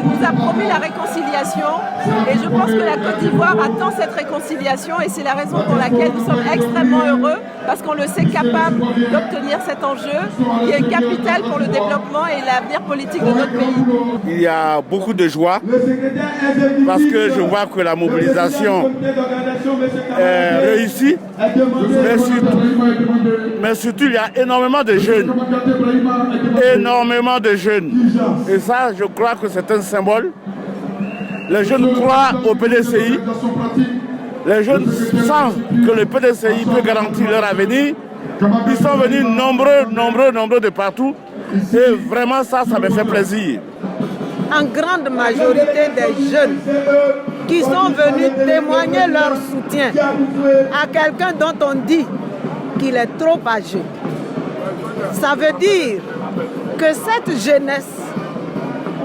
nous a promis la réconciliation et je pense que la Côte d'Ivoire attend cette réconciliation et c'est la raison pour laquelle nous sommes extrêmement heureux parce qu'on le sait capable d'obtenir cet enjeu qui est capital pour le développement et l'avenir politique de notre pays. Il y a beaucoup de joie parce que je vois que la mobilisation est réussie, mais surtout il y a énormément de jeunes. Énormément de jeunes. Et ça, je crois que c'est un symbole. Les jeunes croient au PDCI. Les jeunes sentent que le PDCI peut garantir leur avenir. Ils sont venus nombreux de partout. Et vraiment, ça me fait plaisir. En grande majorité des jeunes qui sont venus témoigner leur soutien à quelqu'un dont on dit qu'il est trop âgé. Ça veut dire que cette jeunesse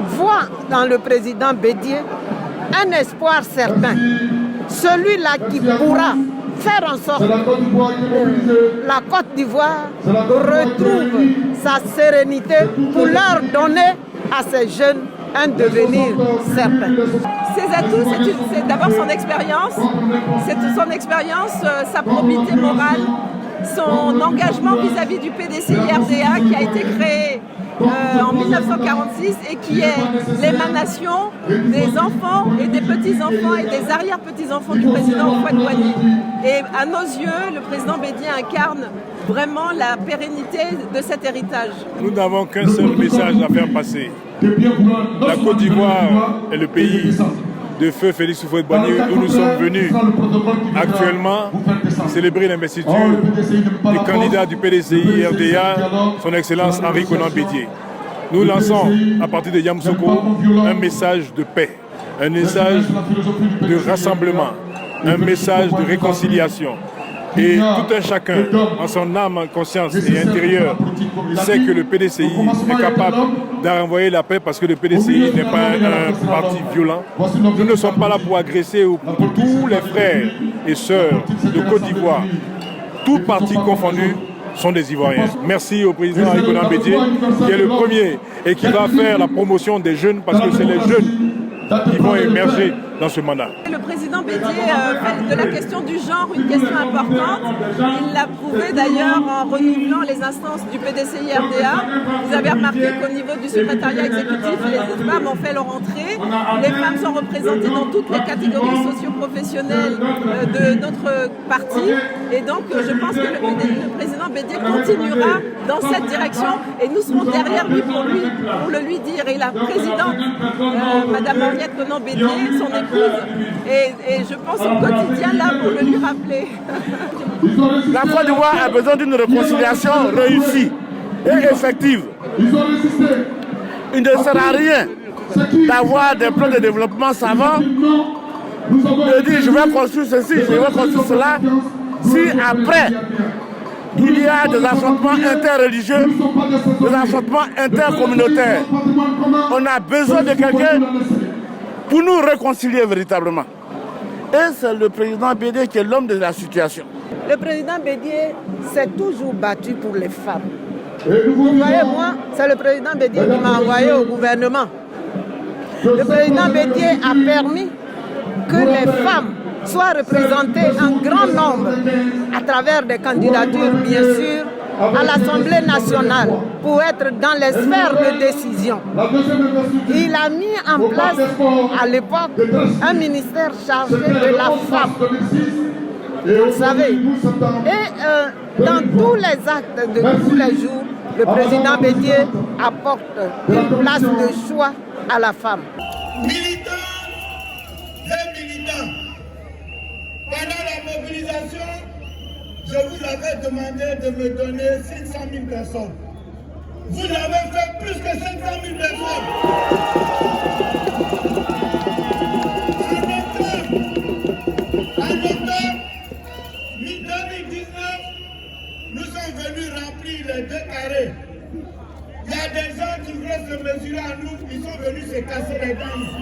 voit dans le président Bédié un espoir certain. Celui-là qui pourra faire en sorte que la Côte d'Ivoire retrouve sa sérénité pour leur donner à ces jeunes un devenir certain. Ses atouts, c'est d'abord son expérience, sa probité morale, son engagement vis-à-vis du PDCI-RDA qui a été créé en 1946 et qui est l'émanation des enfants et des petits-enfants et des arrière-petits-enfants du président Houphouët-Boigny. Et à nos yeux, le président Bédié incarne vraiment la pérennité de cet héritage. Nous n'avons qu'un seul message à faire passer. La Côte d'Ivoire est le pays de feu Félix Houphouët-Boigny où nous sommes venus actuellement célébrer l'investiture du candidat du PDCI RDA, son Excellence Henri Konan Bédié. Nous lançons à partir de Yamoussoukro un message de paix, un message de rassemblement, un message de réconciliation. Et tout un chacun, en son âme, conscience et intérieur, sait que le PDCI est capable d'envoyer la paix parce que le PDCI n'est pas un parti violent. Nous ne sommes pas là pour agresser tous les frères et sœurs de Côte d'Ivoire. Tous partis confondus sont des Ivoiriens. Merci au président Henri Konan Bédié qui est le premier et qui va faire la promotion des jeunes parce que c'est les jeunes qui vont émerger dans ce mandat. Le président Bédié fait de la question du genre une question importante. Il l'a prouvé d'ailleurs en renouvelant les instances du PDCI-RDA. Vous avez remarqué qu'au niveau du secrétariat exécutif, les femmes ont fait leur entrée. Les femmes sont représentées dans toutes les catégories socio-professionnelles de notre parti. Et donc je pense que le président Bédié continuera dans cette direction et nous serons derrière lui pour le lui dire. Et la présidente, Madame Henriette Konan Bédié, son épouse, et je pense au quotidien là pour le lui rappeler. La Côte d'Ivoire a besoin d'une réconciliation réussie et effective. Il ne sert à rien d'avoir des plans de développement savants, de dire je vais construire ceci, je vais construire cela, si après il y a des affrontements interreligieux, des affrontements intercommunautaires. On a besoin de quelqu'un pour nous réconcilier véritablement. Et c'est le président Bédié qui est l'homme de la situation. Le président Bédié s'est toujours battu pour les femmes. Vous voyez, moi, c'est le président Bédié qui m'a envoyé au gouvernement. Le président Bédié a permis que les femmes soient représentées en grand nombre à travers des candidatures, bien sûr, à l'Assemblée nationale pour être dans les sphères de décision. Il a mis en place à l'époque un ministère chargé de la femme. Vous savez, et dans tous les actes de tous les jours, le président Bédié apporte une place de choix à la femme. Militants et militants, pendant la mobilisation, je vous avais demandé de me donner 500 000 personnes. Vous avez fait plus que 500 000 personnes. En octobre 2019, nous sommes venus remplir les 2 carrés. Il y a des gens qui voulaient se mesurer à nous, ils sont venus se casser les dents ici.